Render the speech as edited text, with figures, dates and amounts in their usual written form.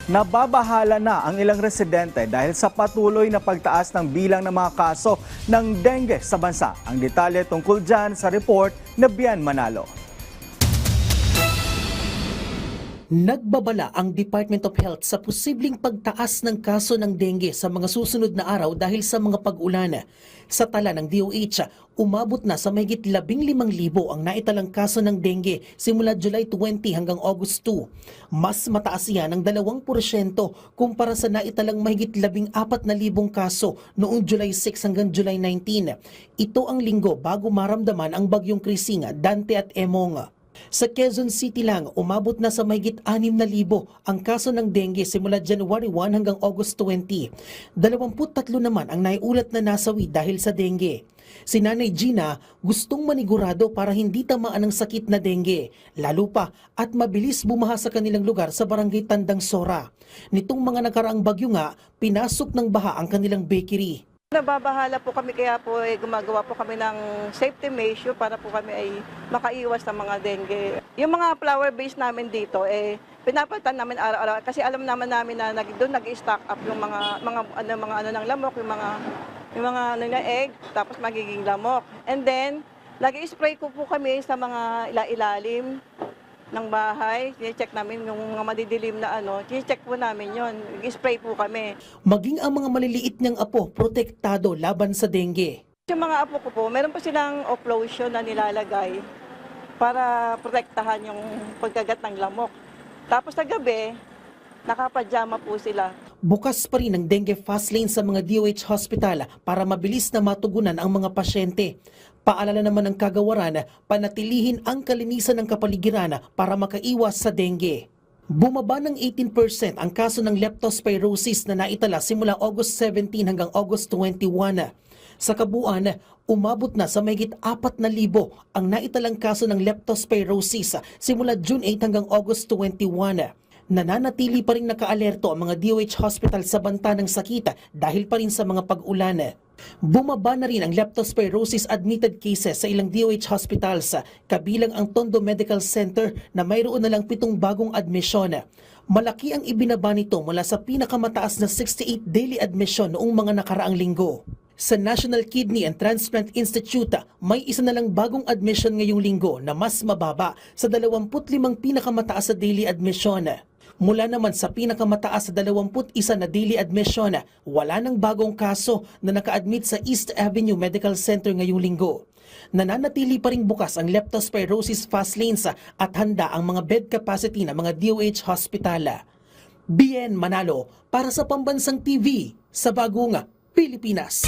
Nababahala na ang ilang residente dahil sa patuloy na pagtaas ng bilang ng mga kaso ng dengue sa bansa. Ang detalye tungkol dyan sa report na Bian Manalo. Nagbabala ang Department of Health sa posibleng pagtaas ng kaso ng dengue sa mga susunod na araw dahil sa mga pag-ulan. Sa tala ng DOH, umabot na sa mahigit 15,000 ang naitalang kaso ng dengue simula July 20 hanggang August 2. Mas mataas yan ng 2% kumpara sa naitalang mahigit 14,000 kaso noong July 6 hanggang July 19. Ito ang linggo bago maramdaman ang bagyong Krising, Dante at Emong. Sa Quezon City lang, umabot na sa mahigit 6,000 ang kaso ng dengue simula January 1 hanggang August 20. 23 naman ang naiulat na nasawi dahil sa dengue. Si Nanay Gina gustong manigurado para hindi tamaan ng sakit na dengue, lalo pa at mabilis bumaha sa kanilang lugar sa barangay Tandang Sora. Nitong mga nakaraang bagyo nga, pinasok ng baha ang kanilang bakery. Nababahala po kami kaya po gumagawa po kami ng safety measure para po kami ay makaiwas sa mga dengue. Yung mga flower base namin dito pinapalitan namin araw-araw kasi alam naman namin na doon nag-stock up yung mga ng lamok, yung mga egg tapos magiging lamok. And then nag-spray po kami sa mga ilalim ng bahay, check namin yung mga madidilim na check po namin yon, spray po kami. Maging ang mga maliliit niyang apo, protektado laban sa dengue. Yung mga apo ko po, meron po silang off-lotion na nilalagay para protektahan yung pagkagat ng lamok. Tapos sa gabi, nakapajama po sila. Bukas pa rin ang dengue fast lane sa mga DOH hospital para mabilis na matugunan ang mga pasyente. Paalala naman ng kagawaran, panatilihin ang kalinisan ng kapaligiran para makaiwas sa dengue. Bumaba ng 18% ang kaso ng leptospirosis na naitala simula August 17 hanggang August 21. Sa kabuuan, umabot na sa mahigit 4,000 ang naitalang kaso ng leptospirosis simula June 8 hanggang August 21. Nananatili pa rin nakaalerto ang mga DOH hospital sa banta ng sakit dahil pa rin sa mga pag-ulan. Bumaba na rin ang leptospirosis admitted cases sa ilang DOH hospitals, kabilang ang Tondo Medical Center na mayroon na lang 7 bagong admisyon. Malaki ang ibinaba nito mula sa pinakamataas na 68 daily admission noong mga nakaraang linggo. Sa National Kidney and Transplant Institute, may isa na lang bagong admission ngayong linggo na mas mababa sa 25 pinakamataas sa daily admission. Mula naman sa pinakamataas sa 21 na daily admission, wala nang bagong kaso na naka-admit sa East Avenue Medical Center ngayong linggo. Nananatili pa rin bukas ang leptospirosis fast lanes at handa ang mga bed capacity ng mga DOH hospital. Bien Manalo para sa Pambansang TV sa Bagong Pilipinas.